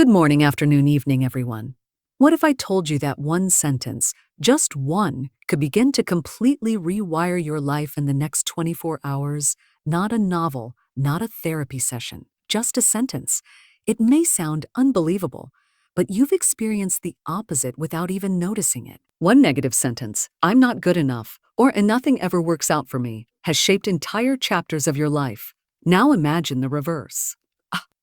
Good morning, afternoon, evening, everyone. What if I told you that one sentence, just one, could begin to completely rewire your life in the next 24 hours? Not a novel, not a therapy session, just a sentence. It may sound unbelievable, but you've experienced the opposite without even noticing it. One negative sentence, "I'm not good enough," or "and nothing ever works out for me," has shaped entire chapters of your life. Now imagine the reverse.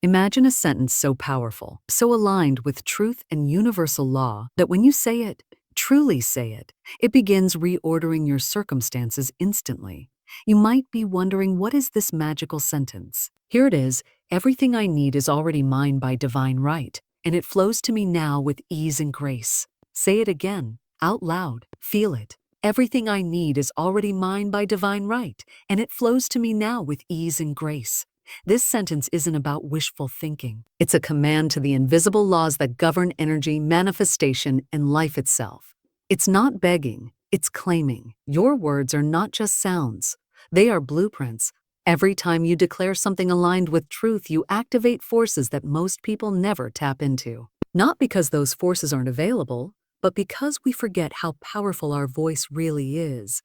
Imagine a sentence so powerful, so aligned with truth and universal law that when you say it, truly say it, it begins reordering your circumstances instantly. You might be wondering, what is this magical sentence? Here it is: everything I need is already mine by divine right, and it flows to me now with ease and grace. Say it again, out loud, feel it. Everything I need is already mine by divine right, and it flows to me now with ease and grace. This sentence isn't about wishful thinking. It's a command to the invisible laws that govern energy, manifestation, and life itself. It's not begging, it's claiming. Your words are not just sounds, they are blueprints. Every time you declare something aligned with truth, you activate forces that most people never tap into. Not because those forces aren't available, but because we forget how powerful our voice really is.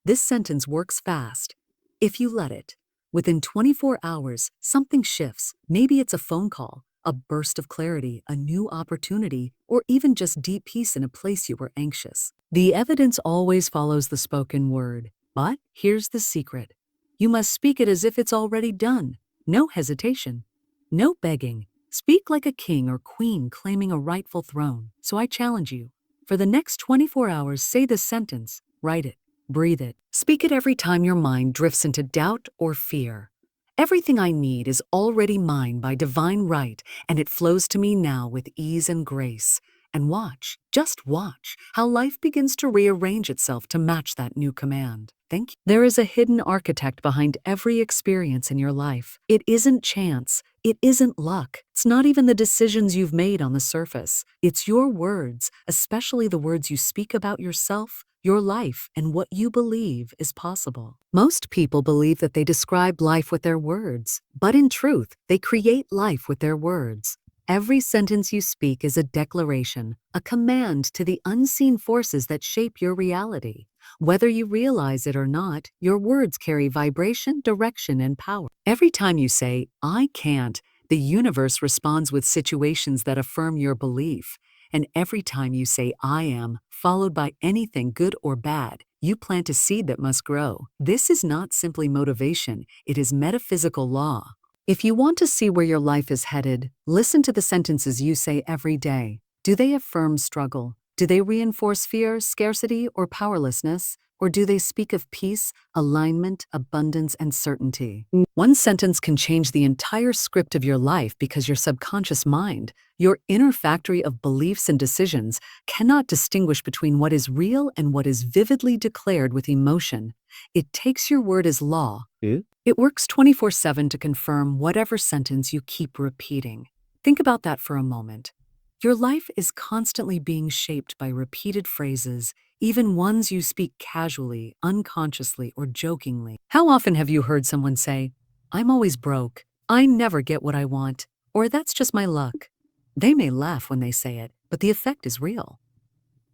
This sentence works fast, if you let it. Within 24 hours, something shifts. Maybe it's a phone call, a burst of clarity, a new opportunity, or even just deep peace in a place you were anxious. The evidence always follows the spoken word. But here's the secret. You must speak it as if it's already done. No hesitation. No begging. Speak like a king or queen claiming a rightful throne. So I challenge you. For the next 24 hours, say this sentence. Write it. Breathe it. Speak it every time your mind drifts into doubt or fear. Everything I need is already mine by divine right, and it flows to me now with ease and grace. And watch, just watch, how life begins to rearrange itself to match that new command. Thank you. There is a hidden architect behind every experience in your life. It isn't chance. It isn't luck. It's not even the decisions you've made on the surface. It's your words, especially the words you speak about yourself, your life, and what you believe is possible. Most people believe that they describe life with their words, but in truth, they create life with their words. Every sentence you speak is a declaration, a command to the unseen forces that shape your reality. Whether you realize it or not, your words carry vibration, direction, and power. Every time you say, "I can't," the universe responds with situations that affirm your belief. And every time you say, "I am," followed by anything good or bad, you plant a seed that must grow. This is not simply motivation, it is metaphysical law. If you want to see where your life is headed, listen to the sentences you say every day. Do they affirm struggle? Do they reinforce fear, scarcity, or powerlessness? Or do they speak of peace, alignment, abundance, and certainty? One sentence can change the entire script of your life because your subconscious mind, your inner factory of beliefs and decisions, cannot distinguish between what is real and what is vividly declared with emotion. It takes your word as law. It works 24/7 to confirm whatever sentence you keep repeating. Think about that for a moment. Your life is constantly being shaped by repeated phrases, even ones you speak casually, unconsciously, or jokingly. How often have you heard someone say, "I'm always broke," "I never get what I want," or "that's just my luck"? They may laugh when they say it, but the effect is real.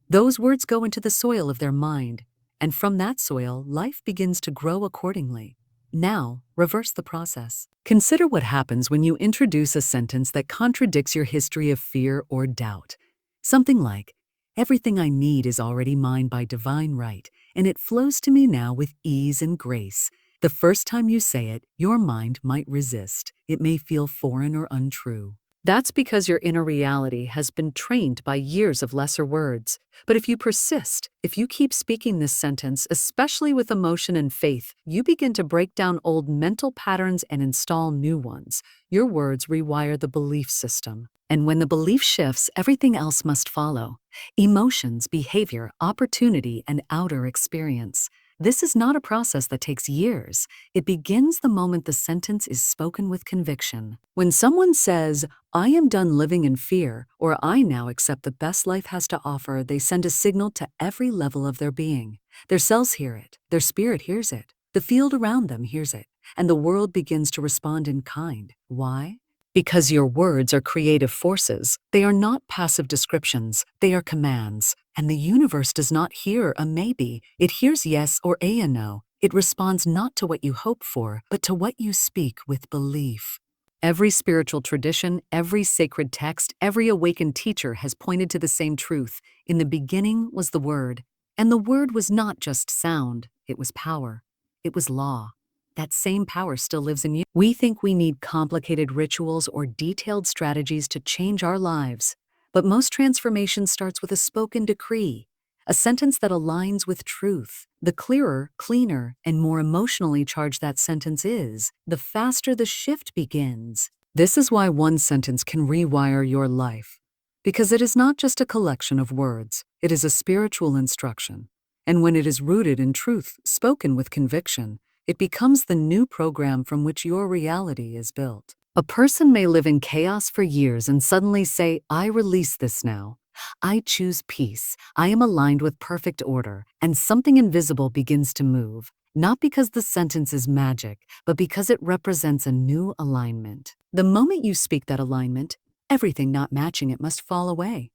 Those words go into the soil of their mind, and from that soil, life begins to grow accordingly. Now, reverse the process. Consider what happens when you introduce a sentence that contradicts your history of fear or doubt. Something like, "Everything I need is already mine by divine right, and it flows to me now with ease and grace." The first time you say it, your mind might resist. It may feel foreign or untrue. That's because your inner reality has been trained by years of lesser words. But if you persist, if you keep speaking this sentence, especially with emotion and faith, you begin to break down old mental patterns and install new ones. Your words rewire the belief system. And when the belief shifts, everything else must follow. Emotions, behavior, opportunity, and outer experience. This is not a process that takes years. It begins the moment the sentence is spoken with conviction. When someone says, "I am done living in fear," or "I now accept the best life has to offer," they send a signal to every level of their being. Their cells hear it, their spirit hears it, the field around them hears it, and the world begins to respond in kind. Why? Because your words are creative forces, they are not passive descriptions, they are commands. And the universe does not hear a maybe, it hears yes or a no. It responds not to what you hope for, but to what you speak with belief. Every spiritual tradition, every sacred text, every awakened teacher has pointed to the same truth. In the beginning was the Word, and the Word was not just sound, it was power. It was law. That same power still lives in you. We think we need complicated rituals or detailed strategies to change our lives, but most transformation starts with a spoken decree, a sentence that aligns with truth. The clearer, cleaner, and more emotionally charged that sentence is, the faster the shift begins. This is why one sentence can rewire your life, because it is not just a collection of words, it is a spiritual instruction. And when it is rooted in truth, spoken with conviction, it becomes the new program from which your reality is built. A person may live in chaos for years and suddenly say, I release this now. I choose peace. I am aligned with perfect order. And something invisible begins to move, not because the sentence is magic, but because it represents a new alignment. The moment you speak that alignment, everything not matching it must fall away.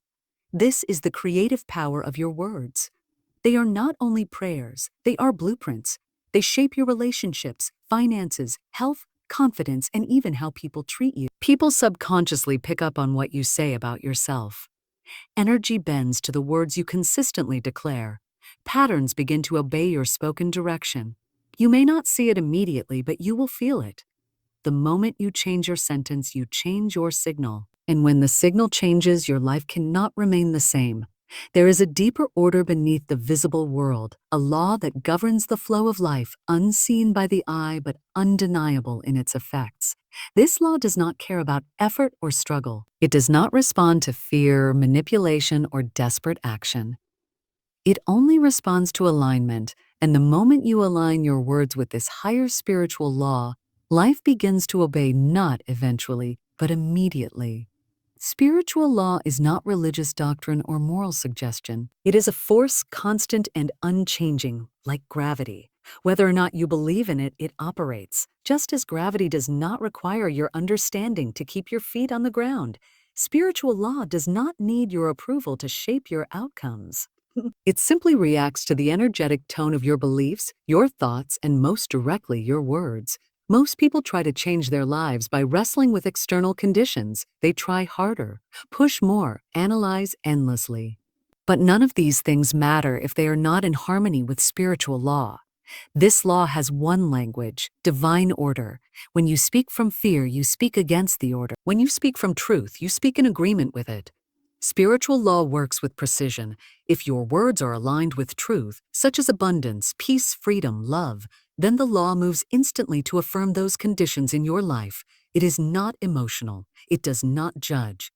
This is the creative power of your words. They are not only prayers, they are blueprints. They shape your relationships, finances, health, confidence, and even how people treat you. People subconsciously pick up on what you say about yourself. Energy bends to the words you consistently declare. Patterns begin to obey your spoken direction. You may not see it immediately, but you will feel it. The moment you change your sentence, you change your signal. And when the signal changes, your life cannot remain the same. There is a deeper order beneath the visible world, a law that governs the flow of life, unseen by the eye but undeniable in its effects. This law does not care about effort or struggle. It does not respond to fear, manipulation, or desperate action. It only responds to alignment, and the moment you align your words with this higher spiritual law, life begins to obey not eventually, but immediately. Spiritual law is not religious doctrine or moral suggestion. It is a force constant and unchanging, like gravity. Whether or not you believe in it, it operates. Just as gravity does not require your understanding to keep your feet on the ground, spiritual law does not need your approval to shape your outcomes. It simply reacts to the energetic tone of your beliefs, your thoughts, and most directly, your words. Most people try to change their lives by wrestling with external conditions. They try harder, push more, analyze endlessly. But none of these things matter if they are not in harmony with spiritual law. This law has one language, divine order. When you speak from fear, you speak against the order. When you speak from truth, you speak in agreement with it. Spiritual law works with precision. If your words are aligned with truth, such as abundance, peace, freedom, love, then the law moves instantly to affirm those conditions in your life. It is not emotional. It does not judge.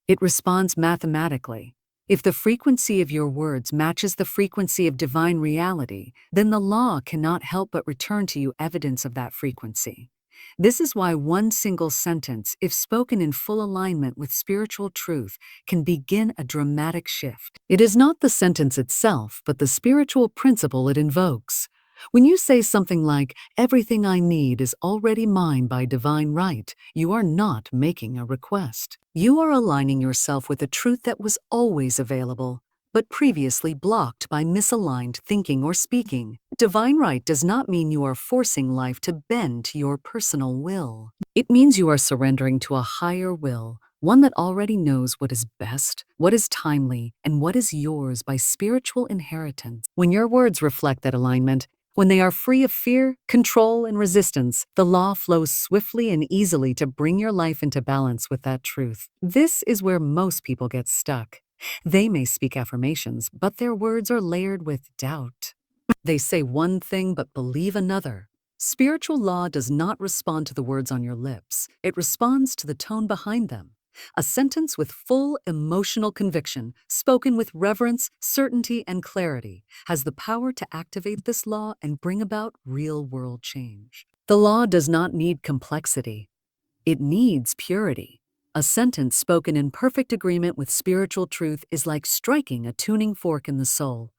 It responds mathematically. If the frequency of your words matches the frequency of divine reality, then the law cannot help but return to you evidence of that frequency. This is why one single sentence, if spoken in full alignment with spiritual truth, can begin a dramatic shift. It is not the sentence itself, but the spiritual principle it invokes. When you say something like, everything I need is already mine by divine right, you are not making a request. You are aligning yourself with a truth that was always available, but previously blocked by misaligned thinking or speaking. Divine right does not mean you are forcing life to bend to your personal will. It means you are surrendering to a higher will, one that already knows what is best, what is timely, and what is yours by spiritual inheritance. When your words reflect that alignment, when they are free of fear, control, and resistance, the law flows swiftly and easily to bring your life into balance with that truth. This is where most people get stuck. They may speak affirmations, but their words are layered with doubt. They say one thing but believe another. Spiritual law does not respond to the words on your lips. It responds to the tone behind them. A sentence with full emotional conviction, spoken with reverence, certainty, and clarity, has the power to activate this law and bring about real-world change. The law does not need complexity. It needs purity. A sentence spoken in perfect agreement with spiritual truth is like striking a tuning fork in the soul.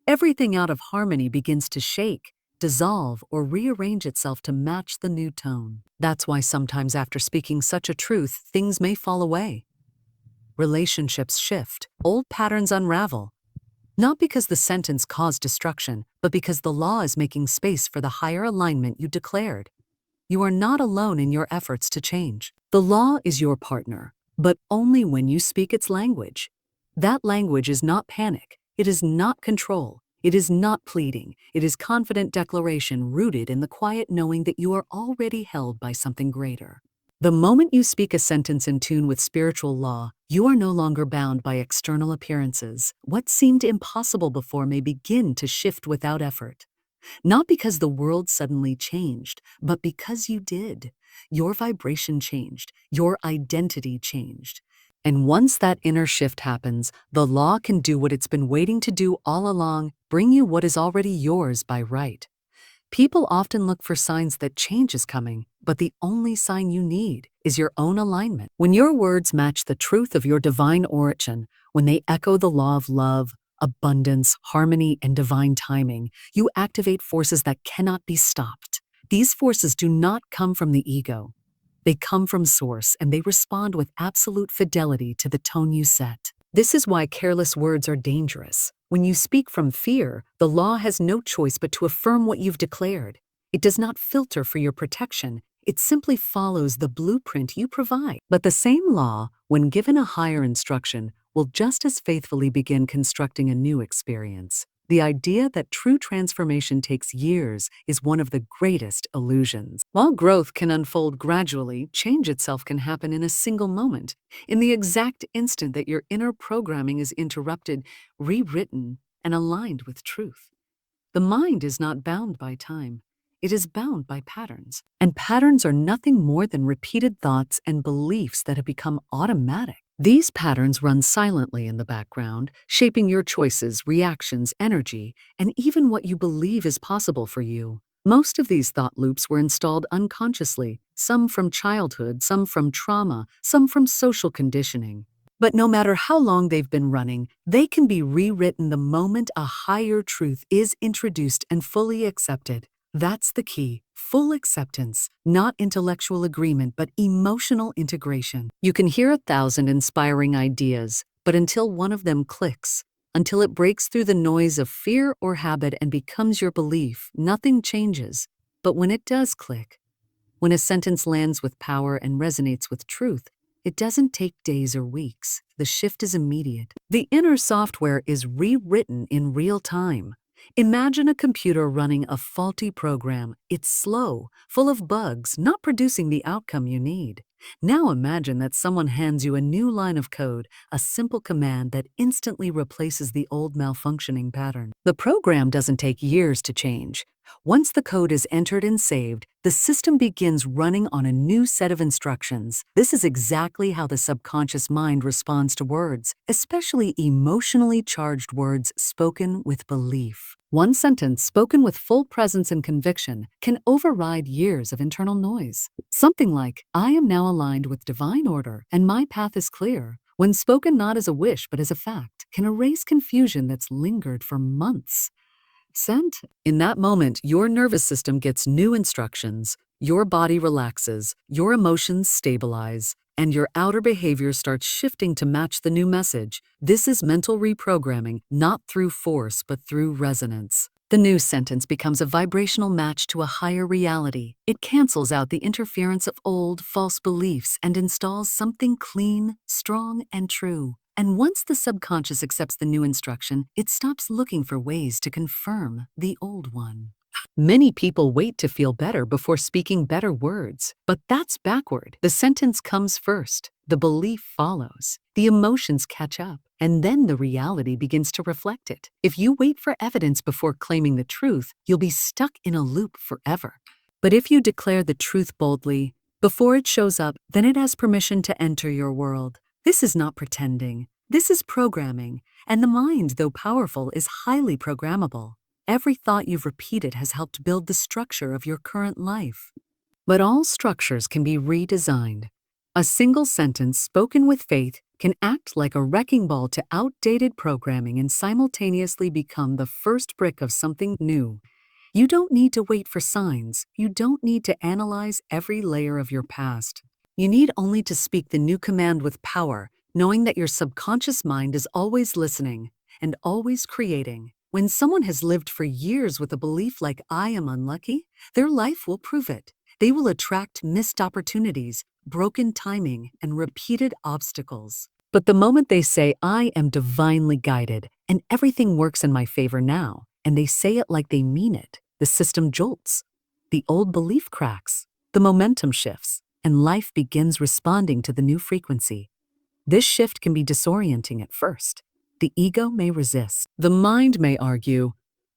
Everything out of harmony begins to shake. dissolve, or rearrange itself to match the new tone. That's why sometimes after speaking such a truth, things may fall away. Relationships shift, old patterns unravel. Not because the sentence caused destruction, but because the law is making space for the higher alignment you declared. You are not alone in your efforts to change. The law is your partner, but only when you speak its language. That language is not panic. It is not control. It is not pleading. It is confident declaration rooted in the quiet knowing that you are already held by something greater. The moment you speak a sentence in tune with spiritual law, you are no longer bound by external appearances. What seemed impossible before may begin to shift without effort. Not because the world suddenly changed, but because you did. Your vibration changed. Your identity changed. And once that inner shift happens, the law can do what it's been waiting to do all along, bring you what is already yours by right. People often look for signs that change is coming, but the only sign you need is your own alignment. When your words match the truth of your divine origin, when they echo the law of love, abundance, harmony, and divine timing, you activate forces that cannot be stopped. These forces do not come from the ego. They come from source, and they respond with absolute fidelity to the tone you set. This is why careless words are dangerous. When you speak from fear, the law has no choice but to affirm what you've declared. It does not filter for your protection. It simply follows the blueprint you provide. But the same law, when given a higher instruction, will just as faithfully begin constructing a new experience. The idea that true transformation takes years is one of the greatest illusions. While growth can unfold gradually, change itself can happen in a single moment, in the exact instant that your inner programming is interrupted, rewritten, and aligned with truth. The mind is not bound by time. It is bound by patterns. And patterns are nothing more than repeated thoughts and beliefs that have become automatic. These patterns run silently in the background, shaping your choices, reactions, energy, and even what you believe is possible for you. Most of these thought loops were installed unconsciously, some from childhood, some from trauma, some from social conditioning. But no matter how long they've been running, they can be rewritten the moment a higher truth is introduced and fully accepted. That's the key. Full acceptance, not intellectual agreement, but emotional integration. You can hear 1,000 inspiring ideas, but until one of them clicks, until it breaks through the noise of fear or habit and becomes your belief, nothing changes. But when it does click, when a sentence lands with power and resonates with truth, it doesn't take days or weeks. The shift is immediate. The inner software is rewritten in real time. Imagine a computer running a faulty program. It's slow, full of bugs, not producing the outcome you need. Now imagine that someone hands you a new line of code, a simple command that instantly replaces the old malfunctioning pattern. The program doesn't take years to change. Once the code is entered and saved, the system begins running on a new set of instructions. This is exactly how the subconscious mind responds to words, especially emotionally charged words spoken with belief. One sentence spoken with full presence and conviction can override years of internal noise. Something like, "I am now aligned with divine order and my path is clear," when spoken not as a wish but as a fact, can erase confusion that's lingered for months. Sent. In that moment, your nervous system gets new instructions, your body relaxes, your emotions stabilize, and your outer behavior starts shifting to match the new message. This is mental reprogramming, not through force, but through resonance. The new sentence becomes a vibrational match to a higher reality. It cancels out the interference of old, false beliefs and installs something clean, strong, and true. And once the subconscious accepts the new instruction, it stops looking for ways to confirm the old one. Many people wait to feel better before speaking better words, but that's backward. The sentence comes first, the belief follows, the emotions catch up, and then the reality begins to reflect it. If you wait for evidence before claiming the truth, you'll be stuck in a loop forever. But if you declare the truth boldly, before it shows up, then it has permission to enter your world. This is not pretending. This is programming, and the mind, though powerful, is highly programmable. Every thought you've repeated has helped build the structure of your current life. But all structures can be redesigned. A single sentence spoken with faith can act like a wrecking ball to outdated programming and simultaneously become the first brick of something new. You don't need to wait for signs. You don't need to analyze every layer of your past. You need only to speak the new command with power, knowing that your subconscious mind is always listening and always creating. When someone has lived for years with a belief like "I am unlucky," their life will prove it. They will attract missed opportunities, broken timing, and repeated obstacles. But the moment they say, "I am divinely guided and everything works in my favor now," and they say it like they mean it, the system jolts. The old belief cracks, the momentum shifts, and life begins responding to the new frequency. This shift can be disorienting at first. The ego may resist. The mind may argue.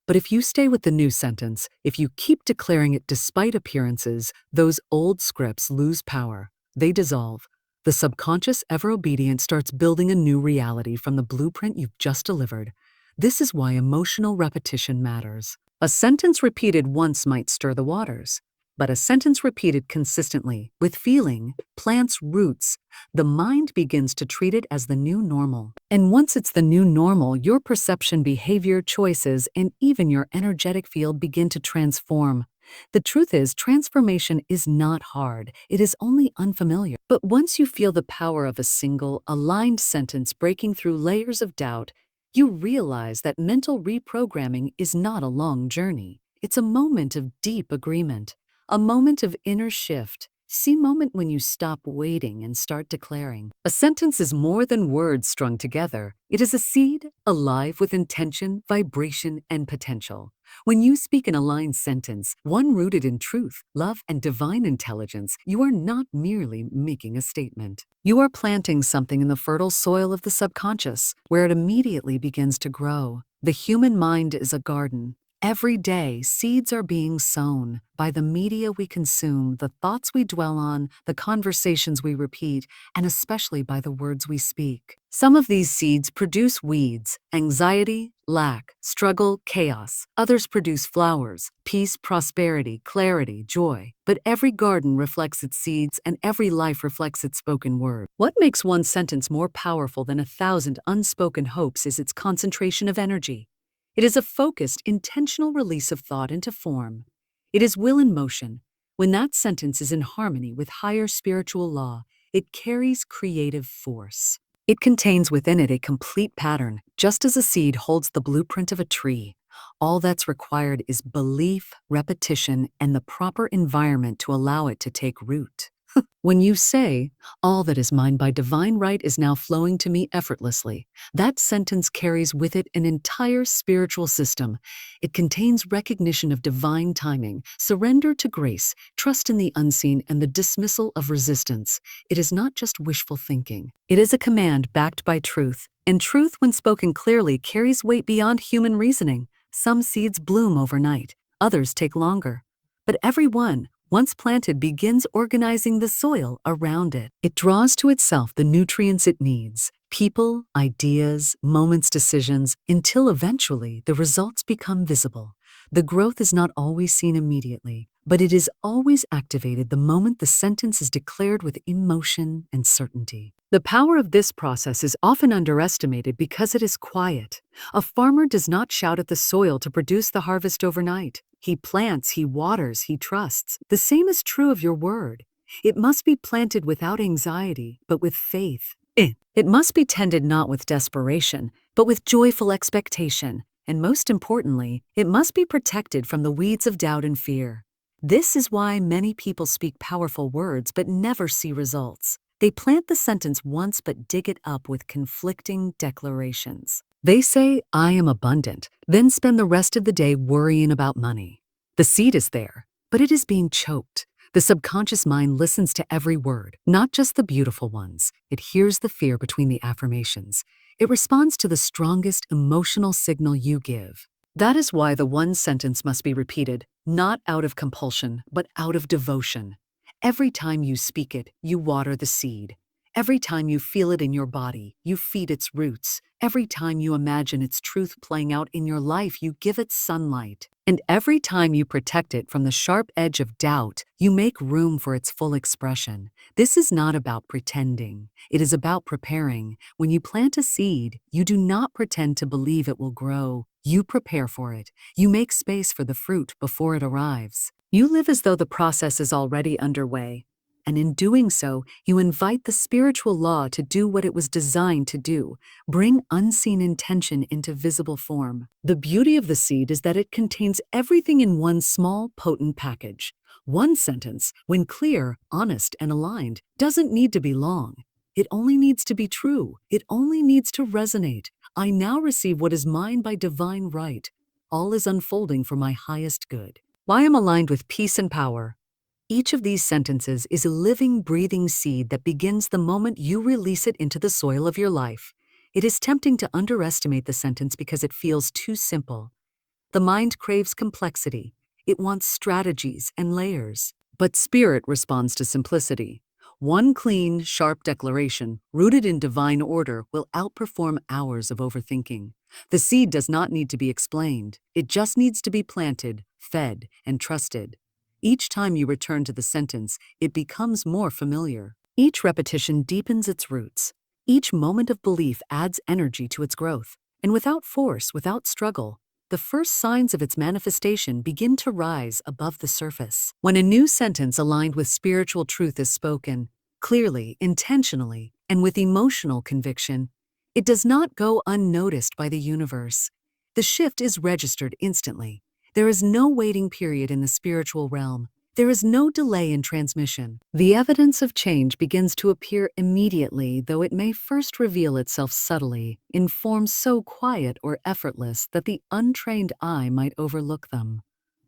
But if you stay with the new sentence, if you keep declaring it despite appearances, those old scripts lose power. They dissolve. The subconscious, ever obedient, starts building a new reality from the blueprint you've just delivered. This is why emotional repetition matters. A sentence repeated once might stir the waters, but a sentence repeated consistently, with feeling, plants roots. The mind begins to treat it as the new normal. And once it's the new normal, your perception, behavior, choices, and even your energetic field begin to transform. The truth is, transformation is not hard. It is only unfamiliar. But once you feel the power of a single, aligned sentence breaking through layers of doubt, you realize that mental reprogramming is not a long journey. It's a moment of deep agreement, a moment of inner shift. See moment when you stop waiting and start declaring. A sentence is more than words strung together. It is a seed, alive with intention, vibration, and potential. When you speak an aligned sentence, one rooted in truth, love, and divine intelligence, you are not merely making a statement. You are planting something in the fertile soil of the subconscious, where it immediately begins to grow. The human mind is a garden. Every day, seeds are being sown by the media we consume, the thoughts we dwell on, the conversations we repeat, and especially by the words we speak. Some of these seeds produce weeds, anxiety, lack, struggle, chaos. Others produce flowers, peace, prosperity, clarity, joy. But every garden reflects its seeds, and every life reflects its spoken word. What makes one sentence more powerful than 1,000 unspoken hopes is its concentration of energy. It is a focused, intentional release of thought into form. It is will in motion. When that sentence is in harmony with higher spiritual law, it carries creative force. It contains within it a complete pattern, just as a seed holds the blueprint of a tree. All that's required is belief, repetition, and the proper environment to allow it to take root. When you say, "All that is mine by divine right is now flowing to me effortlessly," that sentence carries with it an entire spiritual system. It contains recognition of divine timing, surrender to grace, trust in the unseen, and the dismissal of resistance. It is not just wishful thinking. It is a command backed by truth. And truth, when spoken clearly, carries weight beyond human reasoning. Some seeds bloom overnight, others take longer. But every one, once planted, begins organizing the soil around it. It draws to itself the nutrients it needs, people, ideas, moments, decisions, until eventually the results become visible. The growth is not always seen immediately, but it is always activated the moment the sentence is declared with emotion and certainty. The power of this process is often underestimated because it is quiet. A farmer does not shout at the soil to produce the harvest overnight. He plants, he waters, he trusts. The same is true of your word. It must be planted without anxiety, but with faith. It must be tended not with desperation, but with joyful expectation. And most importantly, it must be protected from the weeds of doubt and fear. This is why many people speak powerful words but never see results. They plant the sentence once but dig it up with conflicting declarations. They say, "I am abundant," then spend the rest of the day worrying about money. The seed is there, but it is being choked. The subconscious mind listens to every word, not just the beautiful ones. It hears the fear between the affirmations. It responds to the strongest emotional signal you give. That is why the one sentence must be repeated, not out of compulsion, but out of devotion. Every time you speak it, you water the seed. Every time you feel it in your body, you feed its roots. Every time you imagine its truth playing out in your life, you give it sunlight. And every time you protect it from the sharp edge of doubt, you make room for its full expression. This is not about pretending. It is about preparing. When you plant a seed, you do not pretend to believe it will grow. You prepare for it. You make space for the fruit before it arrives. You live as though the process is already underway. And in doing so, you invite the spiritual law to do what it was designed to do, bring unseen intention into visible form. The beauty of the seed is that it contains everything in one small, potent package. One sentence, when clear, honest, and aligned, doesn't need to be long. It only needs to be true. It only needs to resonate. I now receive what is mine by divine right. All is unfolding for my highest good. I am aligned with peace and power. Each of these sentences is a living, breathing seed that begins the moment you release it into the soil of your life. It is tempting to underestimate the sentence because it feels too simple. The mind craves complexity. It wants strategies and layers. But spirit responds to simplicity. One clean, sharp declaration, rooted in divine order, will outperform hours of overthinking. The seed does not need to be explained. It just needs to be planted, fed, and trusted. Each time you return to the sentence, it becomes more familiar. Each repetition deepens its roots. Each moment of belief adds energy to its growth. And without force, without struggle, the first signs of its manifestation begin to rise above the surface. When a new sentence aligned with spiritual truth is spoken, clearly, intentionally, and with emotional conviction, it does not go unnoticed by the universe. The shift is registered instantly. There is no waiting period in the spiritual realm. There is no delay in transmission. The evidence of change begins to appear immediately, though it may first reveal itself subtly, in forms so quiet or effortless that the untrained eye might overlook them.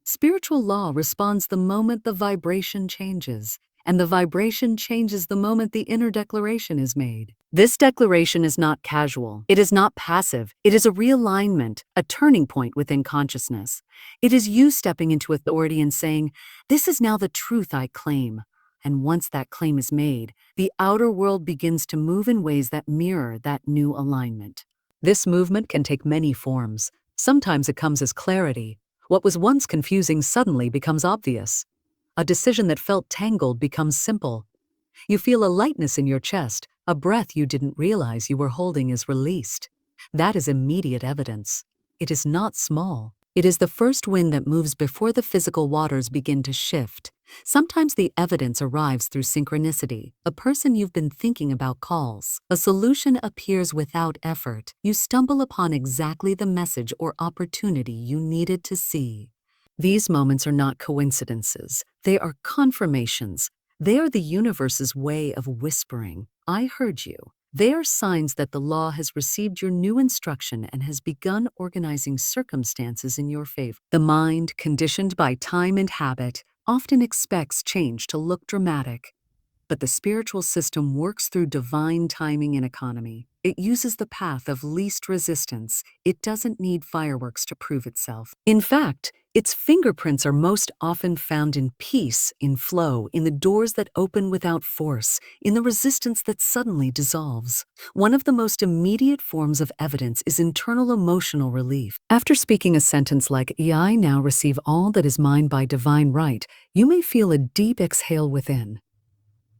Spiritual law responds the moment the vibration changes, and the vibration changes the moment the inner declaration is made. This declaration is not casual. It is not passive. It is a realignment, a turning point within consciousness. It is you stepping into authority and saying, "This is now the truth I claim." And once that claim is made, the outer world begins to move in ways that mirror that new alignment. This movement can take many forms. Sometimes it comes as clarity. What was once confusing suddenly becomes obvious. A decision that felt tangled becomes simple. You feel a lightness in your chest, a breath you didn't realize you were holding is released. That is immediate evidence. It is not small. It is the first wind that moves before the physical waters begin to shift. Sometimes the evidence arrives through synchronicity. A person you've been thinking about calls. A solution appears without effort. You stumble upon exactly the message or opportunity you needed to see. These moments are not coincidences. They are confirmations. They are the universe's way of whispering, "I heard you." They are signs that the law has received your new instruction and has begun organizing circumstances in your favor. The mind, conditioned by time and habit, often expects change to look dramatic. But the spiritual system works through divine timing and economy. It uses the path of least resistance. It doesn't need fireworks to prove itself. In fact, its fingerprints are most often found in peace, in flow, in the doors that open without force, in the resistance that suddenly dissolves. One of the most immediate forms of evidence is internal emotional relief. After speaking a sentence like, "I now receive all that is mine by divine right," you may feel a deep exhale within.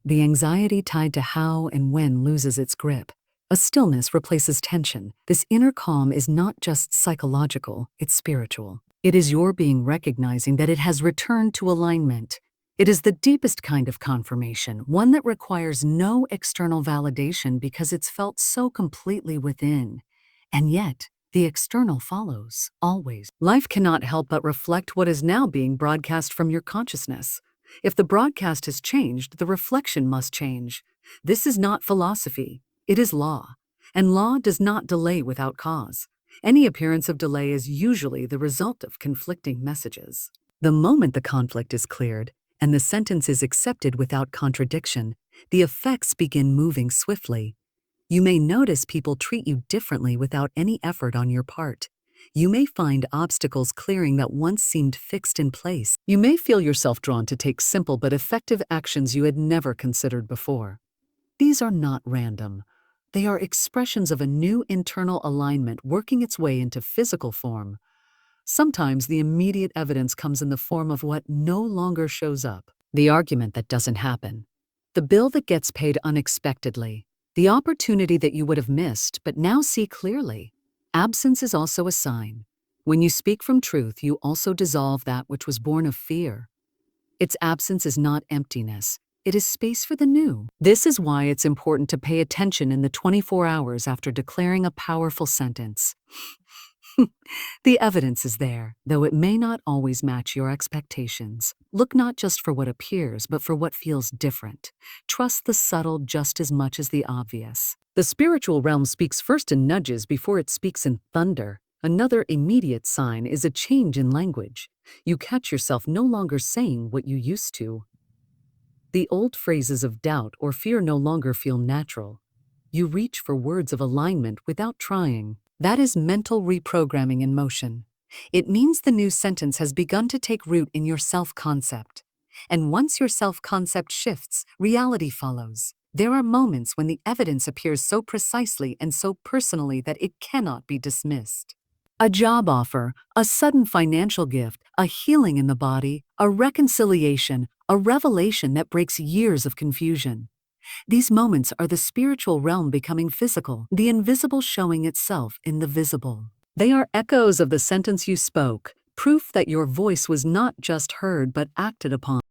The anxiety tied to how and when loses its grip. A stillness replaces tension. This inner calm is not just psychological, it's spiritual. It is your being recognizing that it has returned to alignment. It is the deepest kind of confirmation, one that requires no external validation because it's felt so completely within. And yet, the external follows, always. Life cannot help but reflect what is now being broadcast from your consciousness. If the broadcast has changed, the reflection must change. This is not philosophy. It is law. And law does not delay without cause. Any appearance of delay is usually the result of conflicting messages. The moment the conflict is cleared, and the sentence is accepted without contradiction, the effects begin moving swiftly. You may notice people treat you differently without any effort on your part. You may find obstacles clearing that once seemed fixed in place. You may feel yourself drawn to take simple but effective actions you had never considered before. These are not random. They are expressions of a new internal alignment working its way into physical form. Sometimes the immediate evidence comes in the form of what no longer shows up. The argument that doesn't happen. The bill that gets paid unexpectedly. The opportunity that you would have missed but now see clearly. Absence is also a sign. When you speak from truth, you also dissolve that which was born of fear. Its absence is not emptiness. It is space for the new. This is why it's important to pay attention in the 24 hours after declaring a powerful sentence. The evidence is there, though it may not always match your expectations. Look not just for what appears, but for what feels different. Trust the subtle just as much as the obvious. The spiritual realm speaks first in nudges before it speaks in thunder. Another immediate sign is a change in language. You catch yourself no longer saying what you used to. The old phrases of doubt or fear no longer feel natural. You reach for words of alignment without trying. That is mental reprogramming in motion. It means the new sentence has begun to take root in your self-concept. And once your self-concept shifts, reality follows. There are moments when the evidence appears so precisely and so personally that it cannot be dismissed. A job offer, a sudden financial gift, a healing in the body, a reconciliation, a revelation that breaks years of confusion. These moments are the spiritual realm becoming physical, the invisible showing itself in the visible. They are echoes of the sentence you spoke, proof that your voice was not just heard but acted upon.